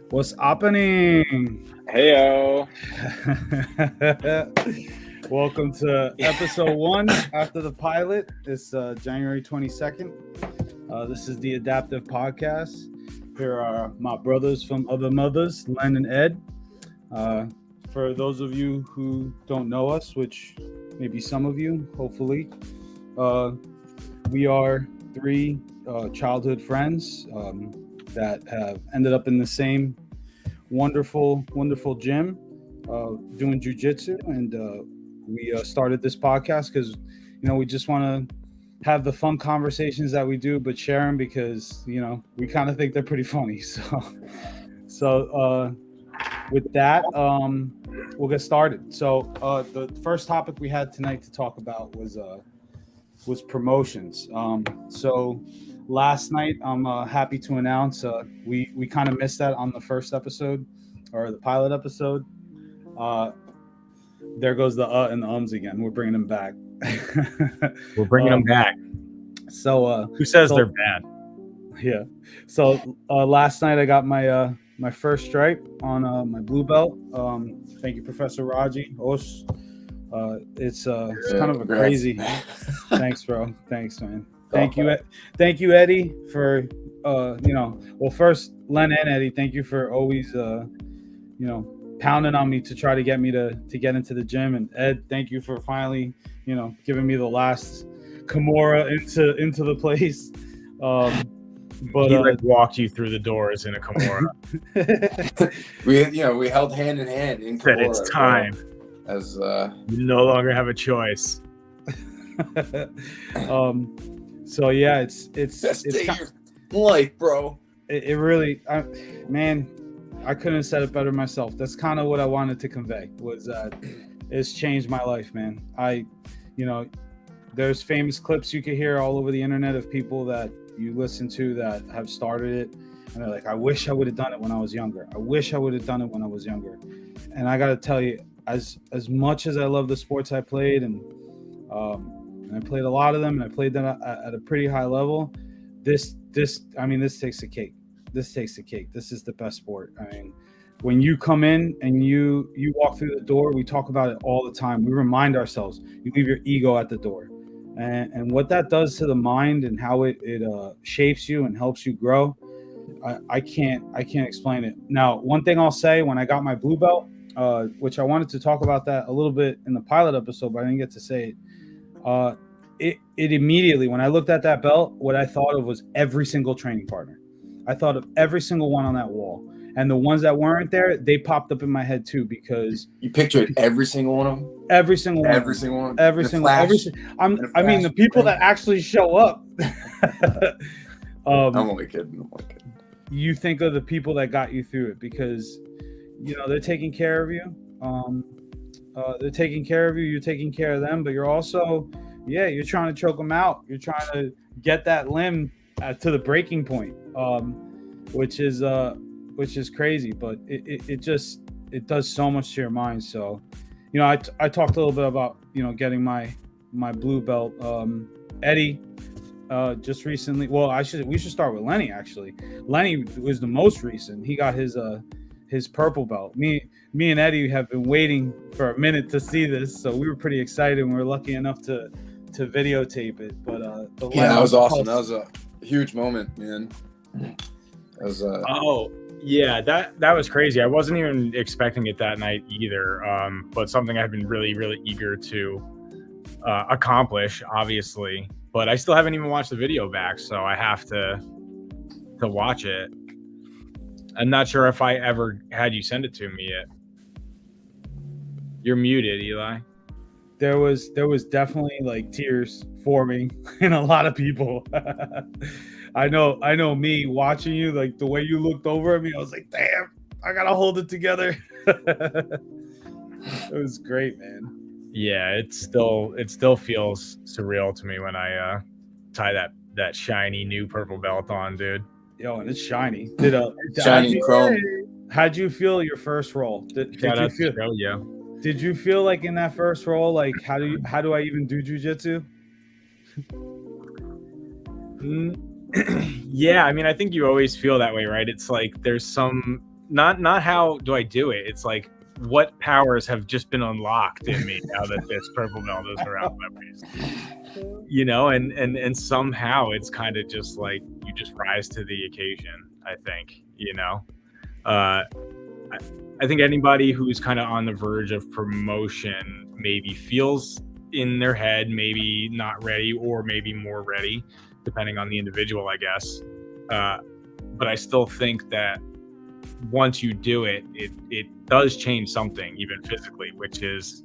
What's happening? Heyo. Welcome to episode 1 after the pilot. It's January 22nd. This is the Adaptive Podcast. Here are my brothers from other mothers, Len and Ed. For those of you who don't know us, which maybe some of you, hopefully, we are 3 childhood friends that have ended up in the same wonderful gym doing Jiu Jitsu, and we started this podcast because we just want to have the fun conversations that we do, but share them because we kind of think they're pretty funny. So with that, we'll get started. So the first topic we had tonight to talk about was promotions. So last night, I'm happy to announce we kind of missed that on the first episode, or the pilot episode. There goes the and the ums again. We're bringing them back. We're bringing them back. So who says they're bad? Yeah. So last night I got my my first stripe on my blue belt. Thank you, Professor Raji. It's kind of a crazy. Thanks, bro. Thanks, man. Thank you, Eddie, for well, first Len and Eddie, thank you for always pounding on me to try to get me to get into the gym, and Ed, thank you for finally giving me the last Kimura into the place. But he walked you through the doors in a Kimura. we held hand in hand in Kimura. Said it's time. As you no longer have a choice. So yeah, it's best day of your life, bro. It really, man, I couldn't have said it better myself. That's kind of what I wanted to convey, was that it's changed my life, man. There's famous clips you could hear all over the internet of people that you listen to that have started it, and they're like, I wish I would have done it when I was younger. I wish I would have done it when I was younger. And I got to tell you, as much as I love the sports I played, and I played a lot of them, and I played them at a pretty high level, this takes the cake. This takes the cake. This is the best sport. I mean, when you come in and you walk through the door, we talk about it all the time. We remind ourselves, you leave your ego at the door. And what that does to the mind and how it shapes you and helps you grow, I can't explain it. Now, one thing I'll say, when I got my blue belt, which I wanted to talk about that a little bit in the pilot episode, but I didn't get to say it. It immediately, when I looked at that belt, what I thought of was every single training partner. I thought of every single one on that wall. And the ones that weren't there, they popped up in my head too, because you pictured every single one of them. Every single one. I mean, the people that actually show up. I'm only kidding. You think of the people that got you through it, because they're taking care of you. They're taking care of you. You're taking care of them, but you're also, you're trying to choke them out. You're trying to get that limb to the breaking point, which is crazy, but it does so much to your mind. So, I talked a little bit about, getting my blue belt. Eddie, just recently, well, we should start with Lenny, actually. Lenny was the most recent. He got his purple belt. Me and Eddie have been waiting for a minute to see this, so we were pretty excited, and we were lucky enough to videotape it. But that was awesome. That was a huge moment, man. That was yeah, that was crazy. I wasn't even expecting it that night either, but something I've been really, really eager to accomplish, obviously. But I still haven't even watched the video back, so I have to watch it. I'm not sure if I ever had you send it to me yet. You're muted, Eli. There was definitely like tears forming in a lot of people. I know me watching you, like the way you looked over at me, I was like, damn, I gotta hold it together. It was great, man. Yeah, it still feels surreal to me when I tie that shiny new purple belt on, dude. Yo, and it's shiny. Did Shiny chrome. How'd you feel your first roll? Did Shout you out feel? to Joe, yeah. Did you feel like in that first roll, like how do I even do jiu-jitsu? Yeah, I mean, I think you always feel that way, right? It's like there's some not how do I do it? It's like what powers have just been unlocked in me now that this purple belt is around my waist. You know, and somehow it's kind of just like you just rise to the occasion, I think, you know. I think anybody who's kind of on the verge of promotion maybe feels in their head maybe not ready or maybe more ready, depending on the individual, I guess. But I still think that once you do it, it does change something, even physically, which is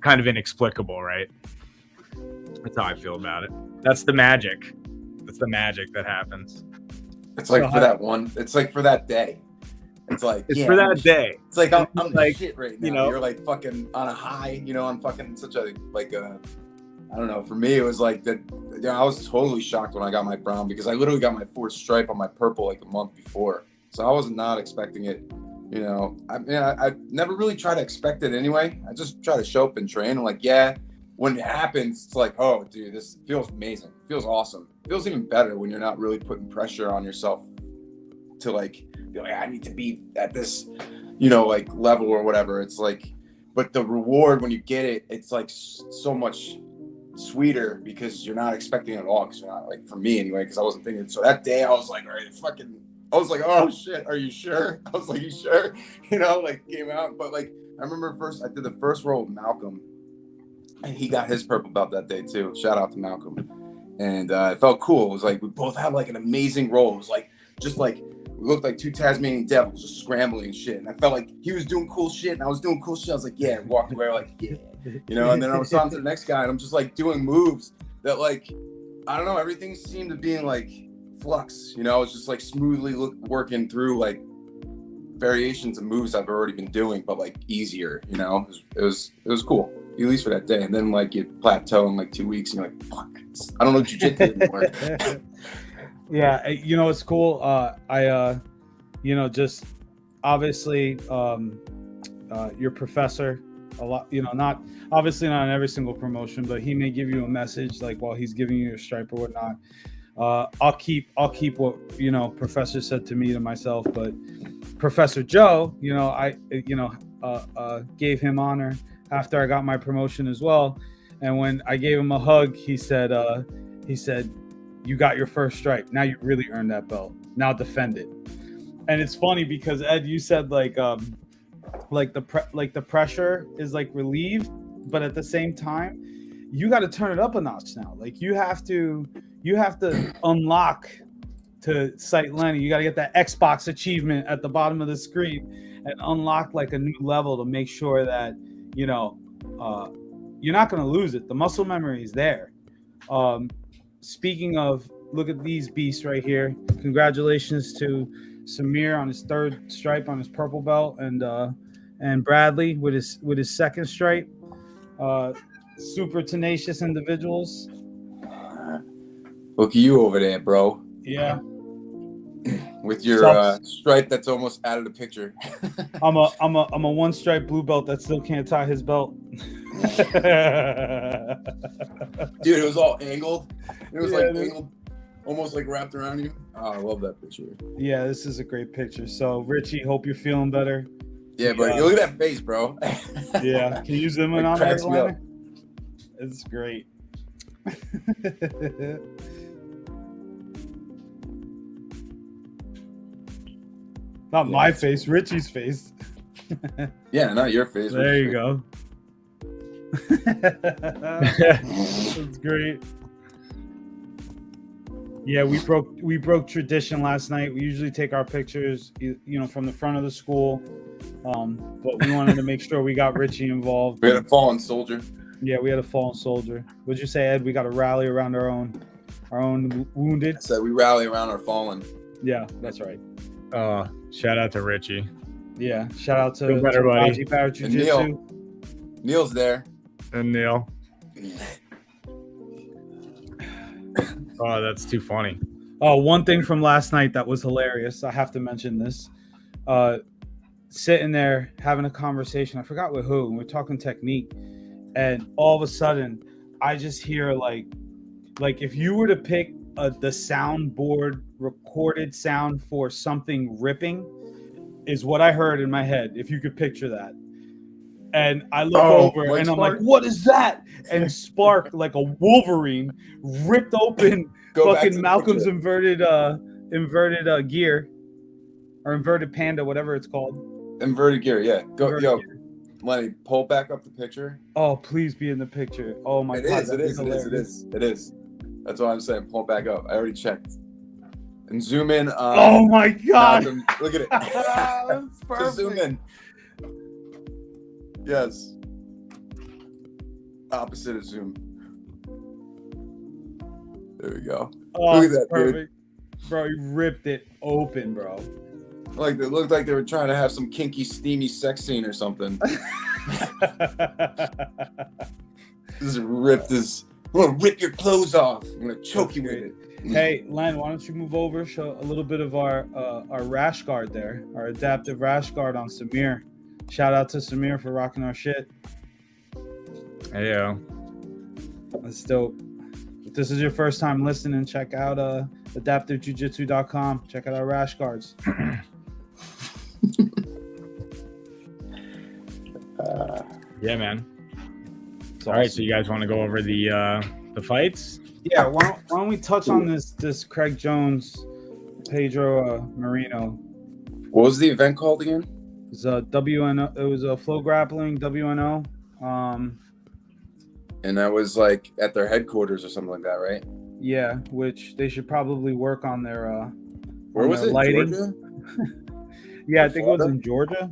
kind of inexplicable, right? That's how I feel about it. That's the magic. That's the magic that happens. It's like for that one. It's like for that day. It's like for that day. It's like I'm like, shit right now. You know, you're like fucking on a high. You know, I'm fucking such a I don't know. For me, it was like that. Yeah, I was totally shocked when I got my brown because I literally got my 4th stripe on my purple like a month before. So I was not expecting it. You know, I mean, I never really try to expect it anyway. I just try to show up and train. I'm like, yeah. When it happens, it's like, oh, dude, this feels amazing. It feels awesome. It feels even better when you're not really putting pressure on yourself to like be like, I need to be at this, you know, like level or whatever. It's like, but the reward when you get it, it's like so much sweeter because you're not expecting it at all. Because you're not like, for me anyway, because I wasn't thinking. So that day I was like, all right, I was like, oh shit, are you sure? I was like, you sure? You know, like came out. But like, I remember I did the first roll with Malcolm. And he got his purple belt that day too. Shout out to Malcolm. And it felt cool. It was like we both had like an amazing roll. It was like just like we looked like 2 Tasmanian devils just scrambling and shit. And I felt like he was doing cool shit and I was doing cool shit. I was like, yeah, and walked away like, yeah. You know, and then I was on to the next guy and I'm just like doing moves that like, I don't know, everything seemed to be in like flux. You know, I was just like smoothly working through like variations of moves I've already been doing, but like easier, you know. It was cool. At least for that day, and then like you plateau in like 2 weeks, and you're like, "Fuck, I don't know jiu-jitsu anymore." Yeah, you know it's cool. You know, just obviously, your professor, a lot. You know, not obviously not on every single promotion, but he may give you a message like while he's giving you your stripe or whatnot. I'll keep what you know Professor said to me to myself, but Professor Joe, you know, I gave him honor after I got my promotion as well. And when I gave him a hug, he said, you got your first stripe. Now you really earned that belt. Now defend it. And it's funny because Ed, you said like the pressure is like relieved, but at the same time, you got to turn it up a notch now. Like you have to unlock to Sight Lenny. You got to get that Xbox achievement at the bottom of the screen and unlock like a new level to make sure that, you know, you're not going to lose it. The muscle memory is there. Speaking of, look at these beasts right here. Congratulations to Samir on his 3rd stripe on his purple belt, and Bradley with his 2nd stripe. Super tenacious individuals. Look at you over there, bro. Yeah. With your stripe that's almost out of the picture. I'm a 1-stripe blue belt that still can't tie his belt. Dude, it was all angled. It was angled, almost like wrapped around you. Oh, I love that picture. Yeah, this is a great picture. So, Richie, hope you're feeling better. Yeah, but look at that face, bro. Yeah, can you zoom in on that? It's great. Not my face, Richie's face. Yeah, not your face. There you go. That's great. Yeah, we broke tradition last night. We usually take our pictures, you know, from the front of the school, but we wanted to make sure we got Richie involved. We had a fallen soldier. Yeah, we had a fallen soldier. What'd you say, Ed? We got to rally around our own wounded. So we rally around our fallen. Yeah, that's right. Shout out to Richie. Yeah, shout out to buddy. Jiu-Jitsu. Neil's there. And Neil. Oh, that's too funny. Oh, one thing from last night that was hilarious. I have to mention this. Sitting there having a conversation. I forgot with who. And we're talking technique, and all of a sudden, I just hear like if you were to pick the soundboard recorded sound for something ripping, is what I heard in my head. If you could picture that. And I look over like and I'm Spark? like, what is that? And Spark, like a Wolverine, ripped open fucking Malcolm's inverted gear or inverted panda, whatever it's called. Inverted gear, yeah. Inverted gear. Lenny, pull back up the picture. Oh, please be in the picture. Oh my God. It is. That's what I'm saying. Pull it back up. I already checked. And zoom in on. Oh my God. Malcolm. Look at it. That's perfect. Just zoom in. Yes. Opposite of zoom. There we go. Oh, look at that, perfect. Dude. Bro, he ripped it open, bro. Like it looked like they were trying to have some kinky, steamy sex scene or something. Just ripped this. I'm gonna rip your clothes off. I'm gonna choke you with it. Hey, Len, why don't you move over? Show a little bit of our rash guard there, our adaptive rash guard on Samir. Shout out to Samir for rocking our shit. Hey, yo. That's dope. If this is your first time listening, check out adaptivejujitsu.com. Check out our rash guards. Yeah, man. All right, so you guys want to go over the fights? Yeah, why don't we touch on this Craig Jones, Pedro Marinho. What was the event called again? It was WNO. It was a flow grappling WNO. And that was like at their headquarters or something like that, right? Yeah, which they should probably work on their where was it? lighting. Georgia? Yeah, I think it was in Georgia.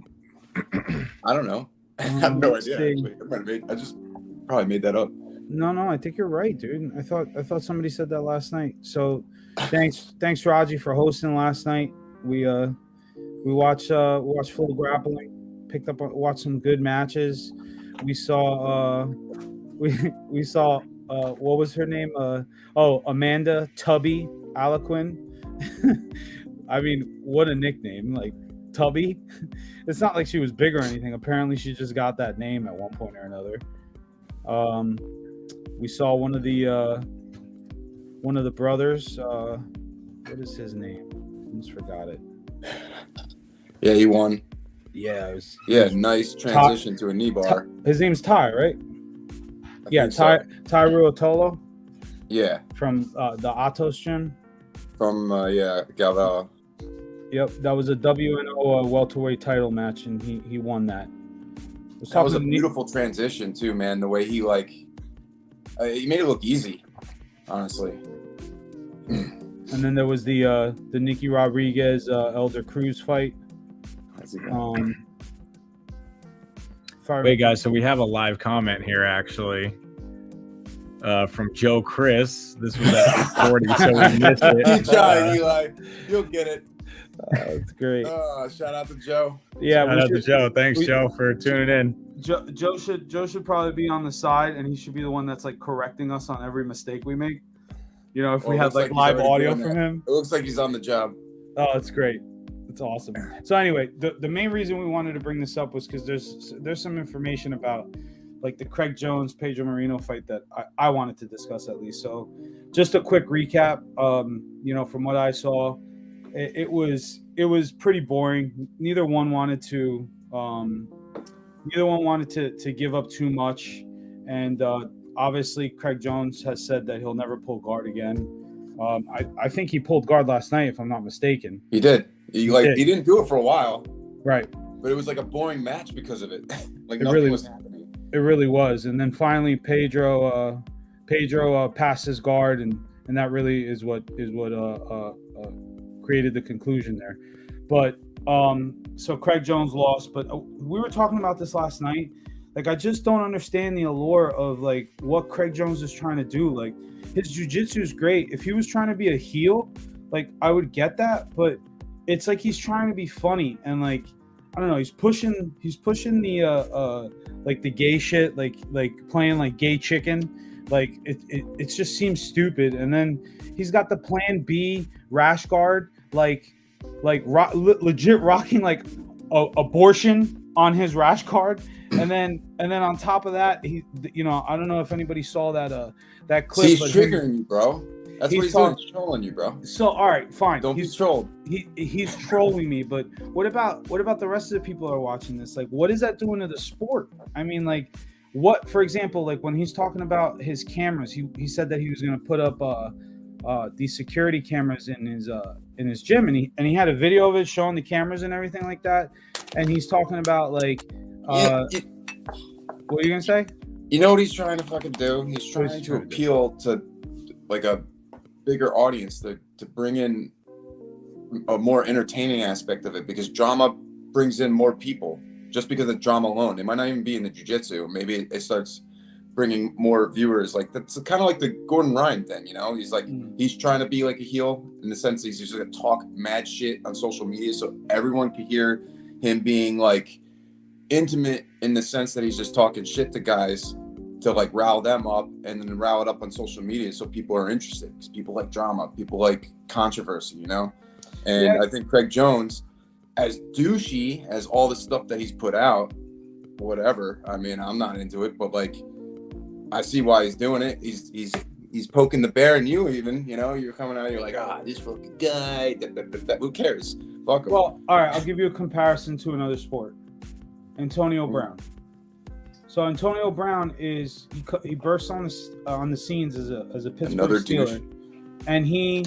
I don't know. I have no idea. Actually. I just probably made that up. No, I think you're right, dude. I thought somebody said that last night. So thanks Raji for hosting last night. We watched full grappling, watched some good matches. We saw we saw what was her name? Amanda Tubby Alaquin. I mean, what a nickname, like Tubby. It's not like she was big or anything. Apparently she just got that name at one point or another. We saw one of the brothers. What is his name? I almost forgot it. Yeah, he won. Yeah, nice transition to a knee bar. His name's Ty, right? Ty Ruotolo. Yeah. From the Atos gym. From Galval. Yep, that was a WNO welterweight title match, and he won that. That was a beautiful transition too, man. The way he he made it look easy, honestly. And then there was the Nicky Rodriguez Elder Cruz fight. Wait, guys, so we have a live comment here actually from Joe Chris. This was at 40, so we missed it. Keep trying, Eli. You'll get it. That's great. Shout out to Joe. Yeah, shout out to Joe. Thanks, Joe, for tuning in. Joe should probably be on the side, and he should be the one that's like correcting us on every mistake we make. You know, if we had like live audio from him. It looks like he's on the job. Oh, it's great. It's awesome. So anyway, the main reason we wanted to bring this up was because there's some information about like the Craig Jones Pedro Marinho fight that I wanted to discuss at least. So just a quick recap. From what I saw, it was pretty boring. Neither one wanted to give up too much, and obviously Craig Jones has said that he'll never pull guard again. I think he pulled guard last night, if I'm not mistaken. He did. He didn't do it for a while, right? But it was like a boring match because of it. Like nothing was happening. It really was. And then finally Pedro passed his guard, and that really is what created the conclusion there. But so Craig Jones lost, but we were talking about this last night. Like, I just don't understand the allure of like what Craig Jones is trying to do. Like, his jiu-jitsu is great. If he was trying to be a heel, like, I would get that, but it's like he's trying to be funny, and like, I don't know, he's pushing the like the gay shit, like playing like gay chicken, Like it just seems stupid. And then he's got the Plan B rash guard, legit rocking like abortion on his rash guard. And then on top of that, he, you know, I don't know if anybody saw that clip. See, he's triggering you, bro. That's what he's doing. He's trolling you, bro. So all right, fine. Don't be trolled. He's trolling me, but what about the rest of the people who are watching this? Like, what is that doing to the sport? I mean, like, what, for example, like when he's talking about his cameras, he said that he was going to put up these security cameras in his gym, and he had a video of it showing the cameras and everything like that, and he's talking about like. What are you gonna say? You know what he's trying to fucking do? He's trying to appeal to like a bigger audience to bring in a more entertaining aspect of it, because drama brings in more people just because of drama alone. It might not even be in the jiu-jitsu. Maybe it starts bringing more viewers. Like that's kind of like the Gordon Ryan thing, you know? He's like, he's trying to be like a heel in the sense that he's just gonna talk mad shit on social media so everyone can hear him being like intimate in the sense that he's just talking shit to guys to like rile them up and then rile it up on social media so people are interested, because people like drama, people like controversy, you know? And yeah. I think Craig Jones, as douchey as all the stuff that he's put out, whatever, I mean, I'm not into it, but like I see why he's doing it. He's poking the bear in you, even, you know, you're coming out, you're like, this fucking guy, who cares? Fuck him. Well, all right, I'll give you a comparison to another sport. Antonio Brown. So Antonio Brown is he bursts on the scenes as a Pittsburgh Steeler, and he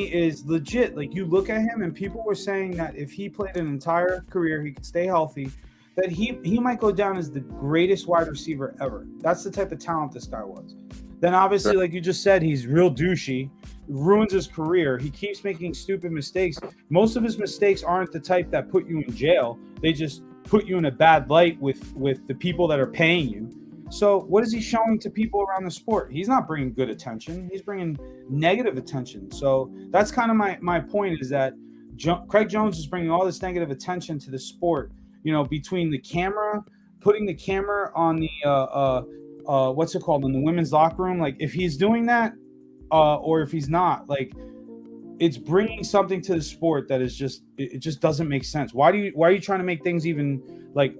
is legit. Like, you look at him, and people were saying that if he played an entire career, he could stay healthy, that he might go down as the greatest wide receiver ever. That's the type of talent this guy was. Then obviously, like you just said, he's real douchey, ruins his career. He keeps making stupid mistakes. Most of his mistakes aren't the type that put you in jail. They just put you in a bad light with the people that are paying you. So what is he showing to people around the sport? He's not bringing good attention. He's bringing negative attention. So that's kind of my point, is that Craig Jones is bringing all this negative attention to the sport, you know, between the camera, putting the camera on the what's it called, in the women's locker room. Like, if he's doing that or if he's not, like, it's bringing something to the sport that is just, it just doesn't make sense. Why are you trying to make things even like,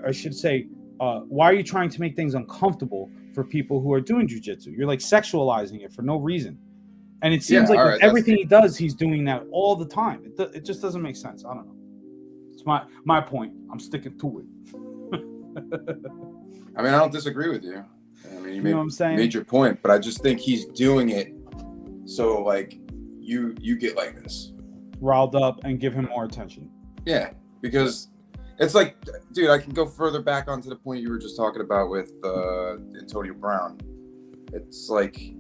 I should say, why are you trying to make things uncomfortable for people who are doing jiu-jitsu? You're like sexualizing it for no reason. And it seems like everything he does, he's doing that all the time. It just doesn't make sense. I don't know. It's my point. I'm sticking to it. I mean, I don't disagree with you. I mean, you know what I'm saying? Made your point, but I just think he's doing it so like you get like this, riled up, and give him more attention. Yeah, because it's like, dude, I can go further back onto the point you were just talking about with Antonio Brown. It's like,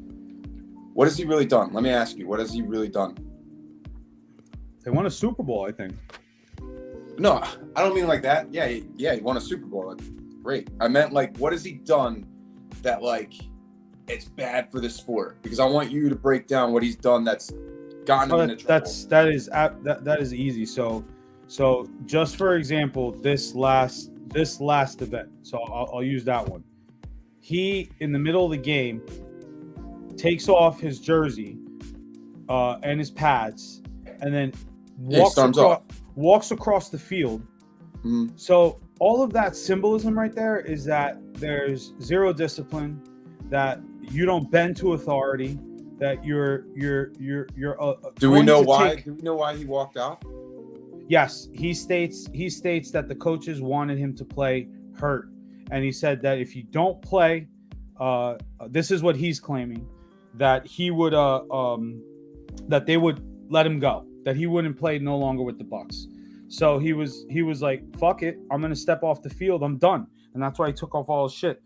what has he really done? Let me ask you, what has he really done? They won a Super Bowl, I think. No, I don't mean like that. Yeah, he won a Super Bowl. Great. I meant like, what has he done that like it's bad for the sport? Because I want you to break down what he's done that's gotten him into trouble. That is easy. So just for example, this last event. So I'll use that one. He, in the middle of the game, takes off his jersey and his pads, and then walks across the field. Mm-hmm. So all of that symbolism right there is that there's zero discipline, that you don't bend to authority, that you're Do we know why he walked off? Yes, he states that the coaches wanted him to play hurt, and he said that if you don't play, this is what he's claiming, that he would that they would let him go, that he wouldn't play no longer with the Bucks. So he was like, fuck it, I'm gonna step off the field, I'm done, and that's why he took off all his shit.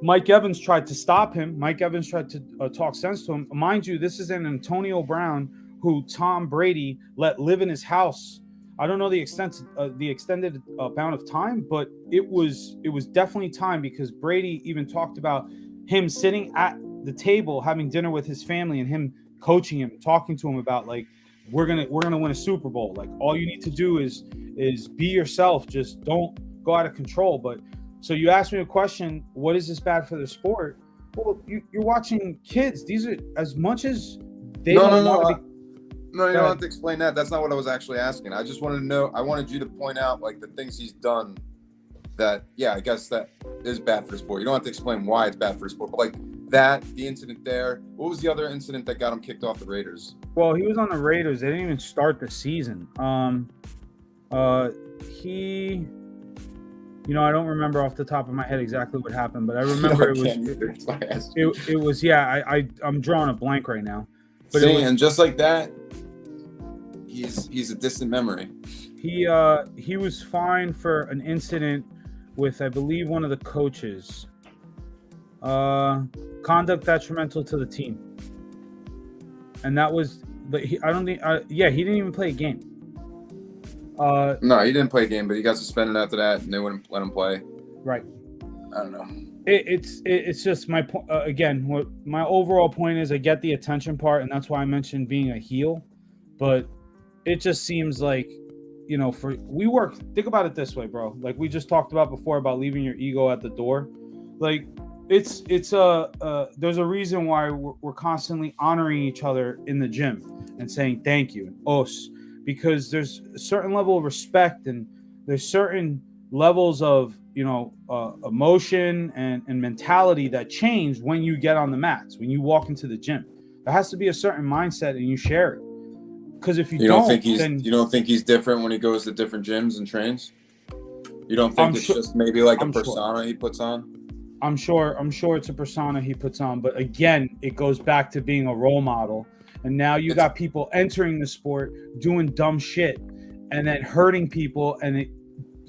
Mike Evans tried to stop him. Mike Evans tried to talk sense to him. Mind you, this is an Antonio Brown who Tom Brady let live in his house. I don't know the extended amount of time, but it was definitely time, because Brady even talked about him sitting at the table having dinner with his family and him coaching him, talking to him about like, we're gonna win a Super Bowl. Like, all you need to do is be yourself. Just don't go out of control. But so you asked me a question, what is this bad for the sport? Well, you're watching kids. These are as much as they No, don't no, want to no. be. No, you Go don't ahead. have to explain that. That's not what I was actually asking. I just wanted to know. I wanted you to point out like the things he's done that, yeah, I guess that is bad for the sport. You don't have to explain why it's bad for the sport, but like that, the incident there. What was the other incident that got him kicked off the Raiders? Well, he was on the Raiders. They didn't even start the season. He, I don't remember off the top of my head exactly what happened, but I remember it was. It was yeah. I'm drawing a blank right now. But and just like that, he's a distant memory. He was fined for an incident with, I believe, one of the coaches. Conduct detrimental to the team, and that was. But he didn't even play a game. No, he didn't play a game, but he got suspended after that, and they wouldn't let him play. Right. I don't know. It's just my point again. What my overall point is, I get the attention part, and that's why I mentioned being a heel, but it just seems like, think about it this way, bro. Like we just talked about before about leaving your ego at the door. Like there's a reason why we're constantly honoring each other in the gym and saying thank you and os, because there's a certain level of respect and there's certain levels of emotion and mentality that change when you get on the mats, when you walk into the gym. There has to be a certain mindset and you share it. Because if you don't think he's different when he goes to different gyms and trains? You don't think just maybe like a persona he puts on? I'm sure it's a persona he puts on, but again, it goes back to being a role model. And now you got people entering the sport doing dumb shit and then hurting people, and it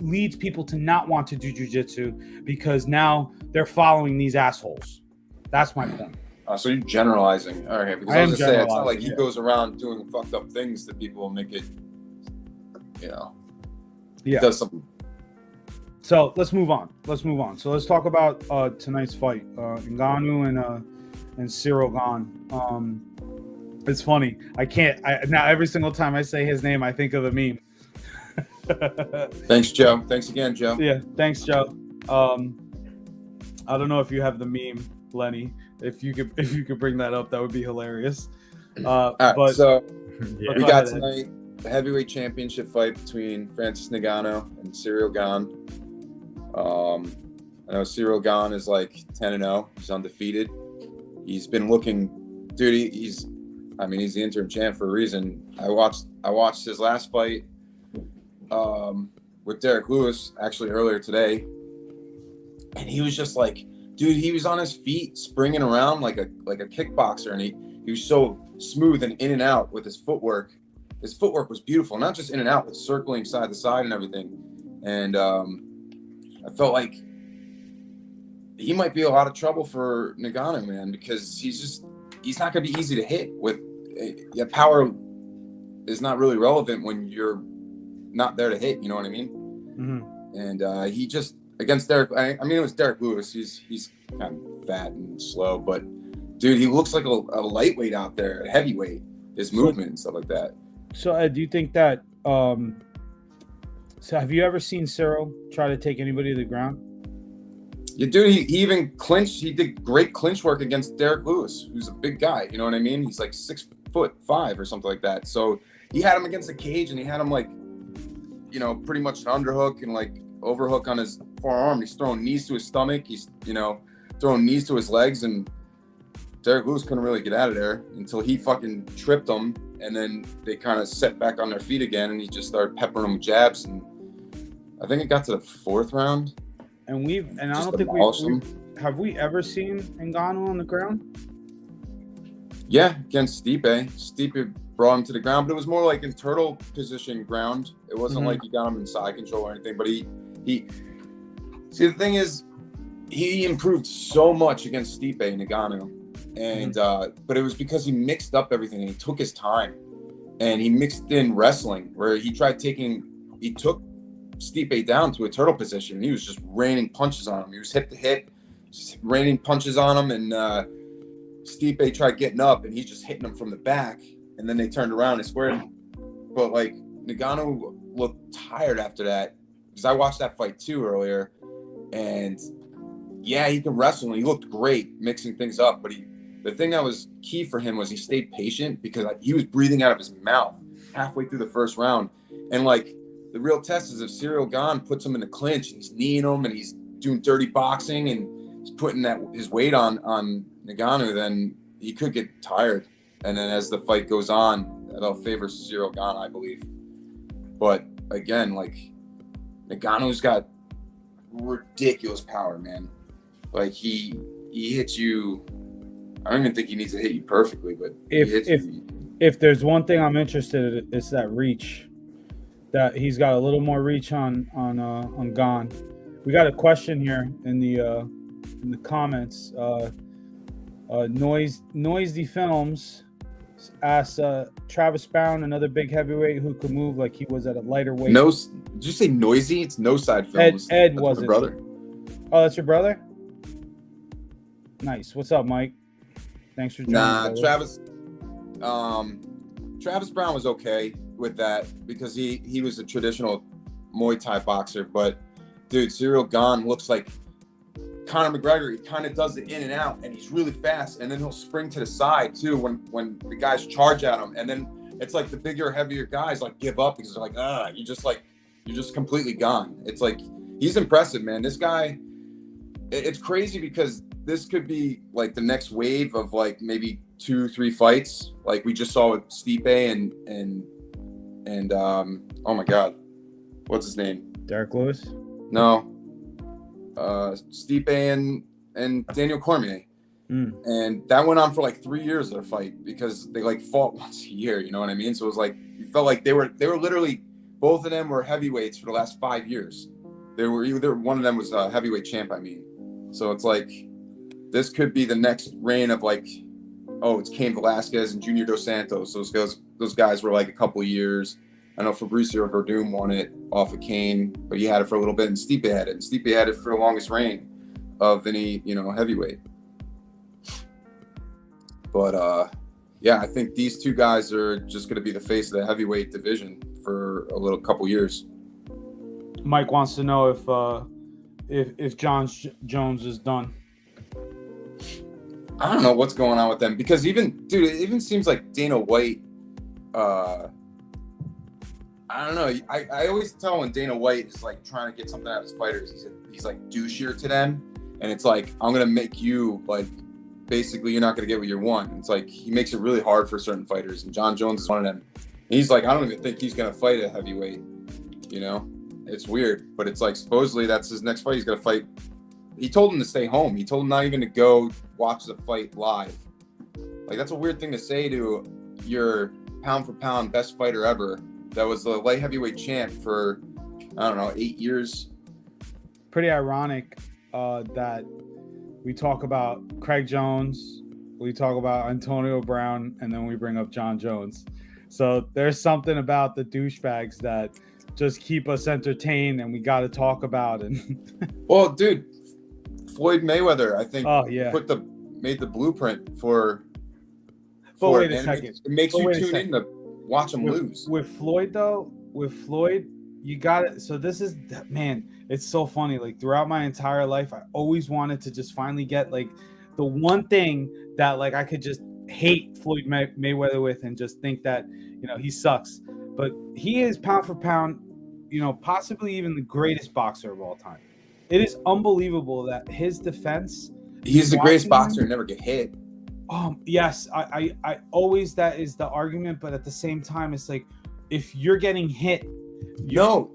leads people to not want to do jiu-jitsu because now they're following these assholes. That's my point. So you're generalizing. All right, because I was going to say, it's not like he goes around doing fucked up things that people will make it, Yeah. Does something. So let's move on. So let's talk about tonight's fight, Ngannou and Cyril Gane. It's funny. Now every single time I say his name, I think of a meme. Thanks, Joe. Thanks again, Joe. Yeah, thanks, Joe. I don't know if you have the meme, Lenny. If you could bring that up, that would be hilarious. All right, so Yeah. we got tonight the heavyweight championship fight between Francis Ngannou and Cyril Gane. I know Cyril Gane is like 10-0. He's undefeated. He's been looking, dude. He's the interim champ for a reason. I watched his last fight with Derek Lewis actually earlier today, and he was just like, dude, he was on his feet springing around like a kickboxer, and he was so smooth and in and out with his footwork. His footwork was beautiful, not just in and out, but circling side to side and everything. And I felt like he might be a lot of trouble for Ngannou, man, because he's not going to be easy to hit with. Power is not really relevant when you're not there to hit. You know what I mean? Mm-hmm. And he just against Derek. It was Derek Lewis. He's kind of fat and slow, but dude, he looks like a lightweight out there, a heavyweight. His movement and stuff like that. So, Ed, do you think that? So, have you ever seen Cyril try to take anybody to the ground? Yeah, dude, he even clinched. He did great clinch work against Derek Lewis, who's a big guy. You know what I mean? He's like 6'5" or something like that. So he had him against the cage, and he had him like, pretty much an underhook and like overhook on his forearm. He's throwing knees to his stomach. He's, throwing knees to his legs, and Derek Lewis couldn't really get out of there until he fucking tripped him, and then they kind of set back on their feet again, and he just started peppering him with jabs, and I think it got to the fourth round. And I don't think have we ever seen Ngannou on the ground? Yeah, against Stipe. Stipe brought him to the ground, but it was more like in turtle position ground. It wasn't like he got him in side control or anything, but he see, the thing is, he improved so much against Stipe and Ngannou. And but it was because he mixed up everything and he took his time, and he mixed in wrestling where he took Stipe down to a turtle position. He was just raining punches on him. He was hip to hip, just raining punches on him, and Stipe tried getting up, and he's just hitting him from the back. And then they turned around and squared him. But like Ngannou looked tired after that, because I watched that fight too earlier, and Yeah, he can wrestle. And he looked great mixing things up. But the thing that was key for him was he stayed patient because he was breathing out of his mouth halfway through the first round. And like the real test is if Ciryl Gane puts him in a clinch and he's kneeing him and he's doing dirty boxing and he's putting his weight on Ngannou, then he could get tired. And then as the fight goes on, that'll favor Ciryl Gane, I believe. But again, like Ngannou's got ridiculous power, man. Like he hits you. I don't even think he needs to hit you perfectly, but if there's one thing I'm interested in, it's that reach. That he's got a little more reach on Gane. We got a question here in the comments. Noisy Films asks Travis Brown, another big heavyweight who could move like he was at a lighter weight. No, did you say Noisy? It's No Side Films. Ed was my brother. Oh, that's your brother? Nice. What's up, Mike? Thanks for joining. Travis Brown was okay with that because he was a traditional Muay Thai boxer. But dude, Ciryl Gane looks like Conor McGregor. He kind of does it in and out, and he's really fast. And then he'll spring to the side too when the guys charge at him. And then it's like the bigger, heavier guys like give up because they're like, you're just completely gone. It's like he's impressive, man. This guy, it's crazy because this could be like the next wave of like maybe 2-3 fights, like we just saw with Stipe and oh my God, what's his name? Derek Lewis? No. Stipe and Daniel Cormier. And that went on for like 3 years of their fight because they like fought once a year, you know what I mean? So it was like you felt like they were literally, both of them were heavyweights for the llast 5 years. They were either one of them was a heavyweight champ, I mean. So it's like this could be the next reign of like, oh, it's Cain Velasquez and Junior Dos Santos. Those guys were like a couple of years. I know Fabricio Verdum won it off of Cain, but he had it for a little bit, and Stipe had it. And Stipe had it for the longest reign of any, heavyweight. But yeah, I think these two guys are just going to be the face of the heavyweight division for a little couple years. Mike wants to know if Jones is done. I don't know what's going on with them because it even seems like Dana White. I don't know. I always tell when Dana White is like trying to get something out of his fighters, he's like douchier to them, and it's like I'm gonna make you like basically you're not gonna get what you want. It's like he makes it really hard for certain fighters, and John Jones is one of them. And he's like, I don't even think he's gonna fight a heavyweight. It's weird, but it's like supposedly that's his next fight. He's gonna fight. He told him to stay home. He told him not even to go watch the fight live. Like that's a weird thing to say to your pound for pound best fighter ever. That was the light heavyweight champ for, I don't know, 8 years. Pretty ironic that we talk about Craig Jones, we talk about Antonio Brown, and then we bring up John Jones. So there's something about the douchebags that just keep us entertained and we got to talk about it. Well, dude, Floyd Mayweather, I think, made the blueprint for wait a second. It makes you tune in to watch him lose. With Floyd, you got it. So this is, man, it's so funny. Like throughout my entire life, I always wanted to just finally get like the one thing that like I could just hate Floyd Mayweather with and just think that, he sucks. But he is pound for pound, possibly even the greatest boxer of all time. It is unbelievable that his defense. He's the greatest boxer to never get hit. Yes, I always, that is the argument, but at the same time, it's like if you're getting hit. No,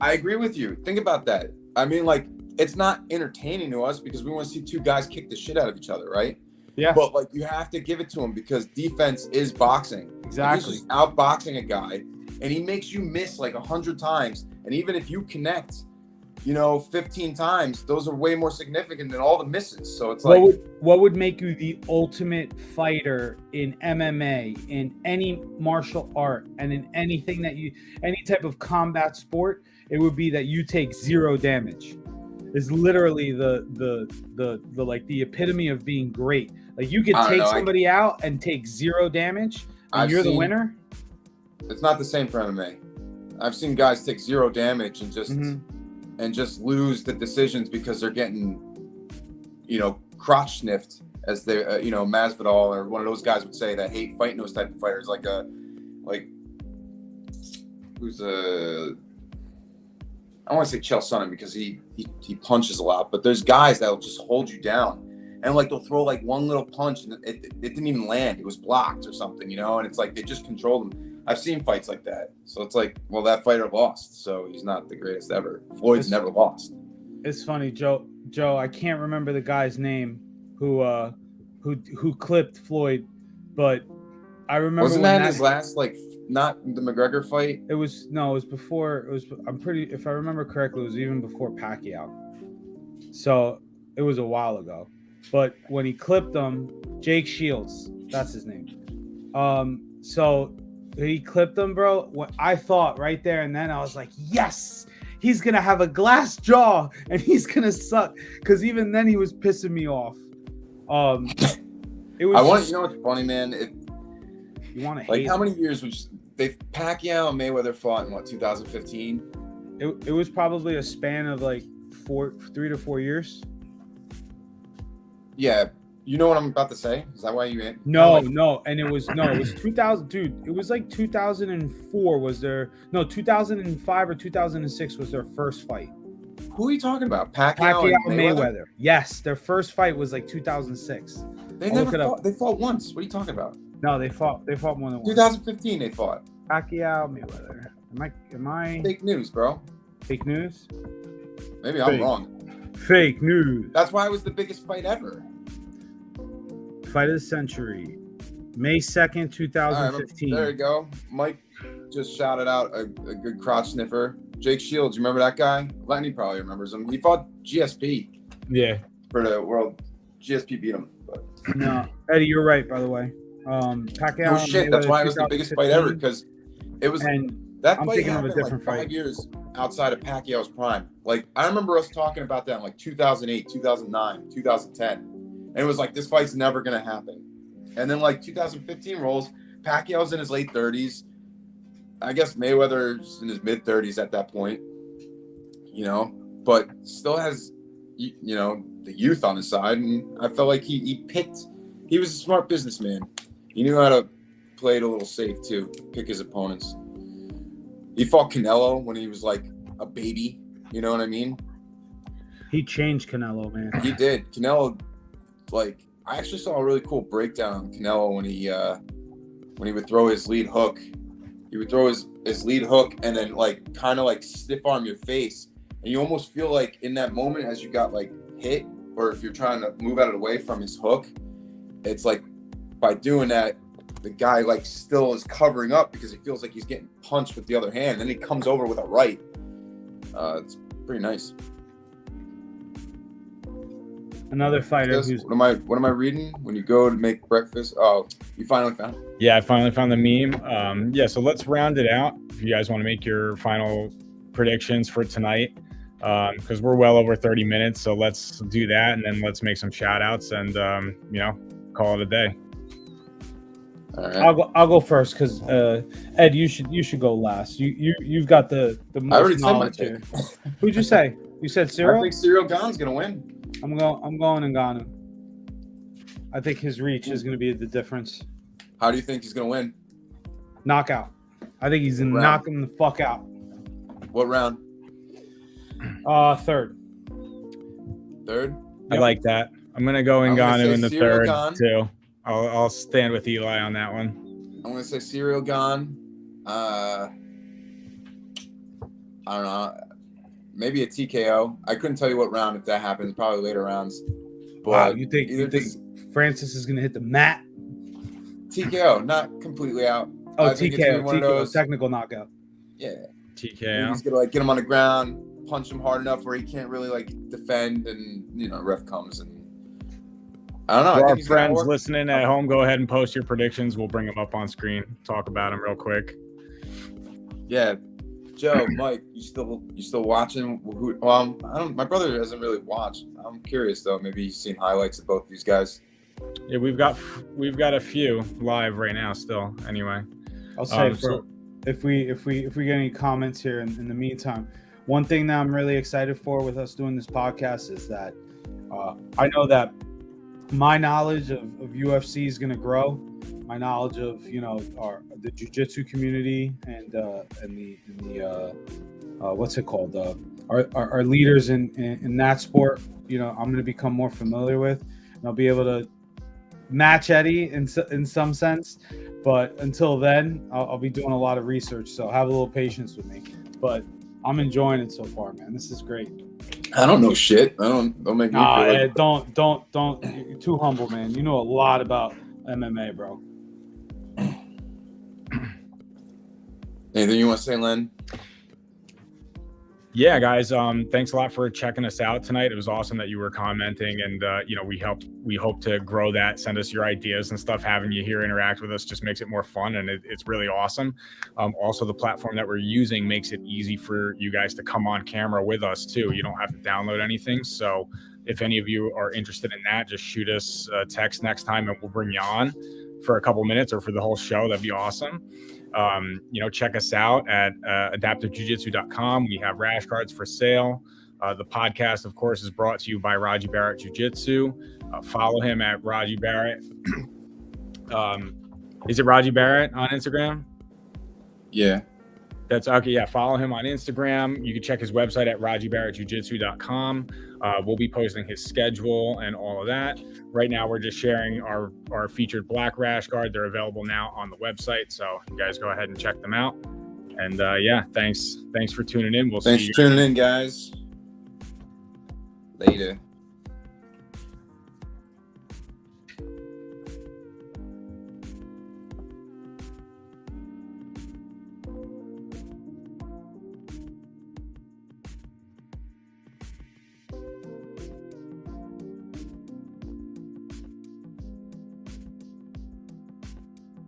I agree with you. Think about that. I mean, like it's not entertaining to us because we want to see two guys kick the shit out of each other, right? Yeah. But like you have to give it to him because defense is boxing. Exactly. He's just outboxing a guy, and he makes you miss like 100 times, and even if you connect 15 times, those are way more significant than all the misses. So it's like, what would make you the ultimate fighter in MMA, in any martial art, and in anything any type of combat sport? It would be that you take 0 damage. Is literally the like the epitome of being great. Like you could take somebody out and take 0 damage, and you're the winner. It's not the same for MMA. I've seen guys take 0 damage and just. And just lose the decisions because they're getting crotch sniffed, as they, Masvidal or one of those guys would say that hate fighting those type of fighters, who's I don't want to say Chael Sonnen because he punches a lot, but there's guys that'll just hold you down, and like they'll throw like one little punch and it didn't even land, it was blocked or something, and it's like they just controlled him. I've seen fights like that, so it's like, well, that fighter lost, so he's not the greatest ever. Floyd's never lost. It's funny, Joe. I can't remember the guy's name who clipped Floyd, but I remember wasn't that in his last, not the McGregor fight? It was before. If I remember correctly, it was even before Pacquiao. So it was a while ago. But when he clipped him, Jake Shields, that's his name. So he clipped him, bro. What I thought right there and then, I was like, yes, he's gonna have a glass jaw and he's gonna suck. Because even then, he was pissing me off. It was. You know what's funny, man? You want to hate how many years Pacquiao and Mayweather fought in 2015? It was probably a span of like 3 to 4 years. Yeah, you know what I'm about to say? Is that why you ain't? No, and it was 2000, dude. It was like 2004 was their 2005 or 2006 was their first fight. Who are you talking about? Pacquiao and Mayweather? Yes, their first fight was like 2006. They never fought. They fought once. What are you talking about? No, they fought more than once. 2015 they fought. Pacquiao, Mayweather. Am I fake news, bro? Fake news? Maybe I'm wrong. Fake news. That's why it was the biggest fight ever. Fight of the century. May 2nd, 2015. There you go. Mike just shouted out a good crotch sniffer. Jake Shields, you remember that guy? Lenny probably remembers him. He fought GSP. Yeah. For the world. GSP beat him. But. No. Eddie, you're right, by the way. Pacquiao. No shit, that's why it was the biggest fight ever, because it was that fight happened like 5 years outside of Pacquiao's prime. Like, I remember us talking about that in like 2008, 2009, 2010. And it was like, this fight's never going to happen. And then like 2015 rolls, Pacquiao's in his late 30s. I guess Mayweather's in his mid 30s at that point, but still has, the youth on his side. And I felt like he was a smart businessman. He knew how to play it a little safe too, pick his opponents. He fought Canelo when he was like a baby. You know what I mean? He changed Canelo, man. He did. Canelo, I actually saw a really cool breakdown on Canelo when he would throw his lead hook. He would throw his lead hook and then kind of stiff arm your face. And you almost feel like in that moment as you got hit, or if you're trying to move out of the way from his hook, it's like by doing that, the guy still is covering up because he feels like he's getting punched with the other hand. Then he comes over with a right. It's pretty nice. Another fighter who's... What am I reading? When you go to make breakfast? Oh, you finally found it? Yeah, I finally found the meme. So let's round it out. If you guys want to make your final predictions for tonight, because we're well over 30 minutes. So let's do that, and then let's make some shout outs and, call it a day. All right. I'll go first because Ed, you should go last. You've got the most knowledge here. Who'd you say? You said Cyril? I think Cyril Gane's gonna win. I'm going Ngannou. I think his reach is going to be the difference. How do you think he's going to win? Knockout. I think he's going to knock him the fuck out. What round? Third. Third? I like that. I'm going to go Ngannou in the third, too. I'll stand with Eli on that one. I'm going to say Cyril Gane. I don't know. Maybe a TKO. I couldn't tell you what round if that happens. Probably later rounds. But wow, you think Francis is going to hit the mat? TKO, not completely out. Oh, TKO, technical knockout. Yeah. TKO. He's going to get him on the ground, punch him hard enough where he can't really defend, and ref comes and I don't know. For our friends listening at home, go ahead and post your predictions. We'll bring them up on screen. Talk about them real quick. Yeah. Joe, Mike, you still watching? My brother hasn't really watched. I'm curious though. Maybe he's seen highlights of both these guys. Yeah, we've got a few live right now still. Anyway, I'll say if we get any comments here in the meantime, one thing that I'm really excited for with us doing this podcast is that I know that my knowledge of UFC is going to grow. My knowledge of the jiu-jitsu community and the what's it called, our leaders in that sport, I'm going to become more familiar with, and I'll be able to match Eddie in some sense. But until then, I'll be doing a lot of research, so have a little patience with me. But I'm enjoying it so far, man. This is great. I don't know shit. Don't make me feel like... don't. You're too humble, man. You know a lot about MMA, bro. Anything you want to say, Len? Yeah, guys. Thanks a lot for checking us out tonight. It was awesome that you were commenting, and we hope to grow that. Send us your ideas and stuff. Having you here interact with us just makes it more fun, and it's really awesome. Also, the platform that we're using makes it easy for you guys to come on camera with us too. You don't have to download anything. So if any of you are interested in that, just shoot us a text next time, and we'll bring you on for a couple minutes or for the whole show. That'd be awesome. Check us out at adaptivejujitsu.com. We have rash guards for sale. The podcast, of course, is brought to you by Raji Barrett Jiu-Jitsu. Follow him at Raji Barrett. Is it Raji Barrett on Instagram? Yeah. That's okay. Yeah. Follow him on Instagram. You can check his website at rajibarrettjujitsu.com. We'll be posting his schedule and all of that. Right now, we're just sharing our featured black rash guard. They're available now on the website. So you guys go ahead and check them out. And thanks for tuning in. Thanks for tuning in, guys. Later.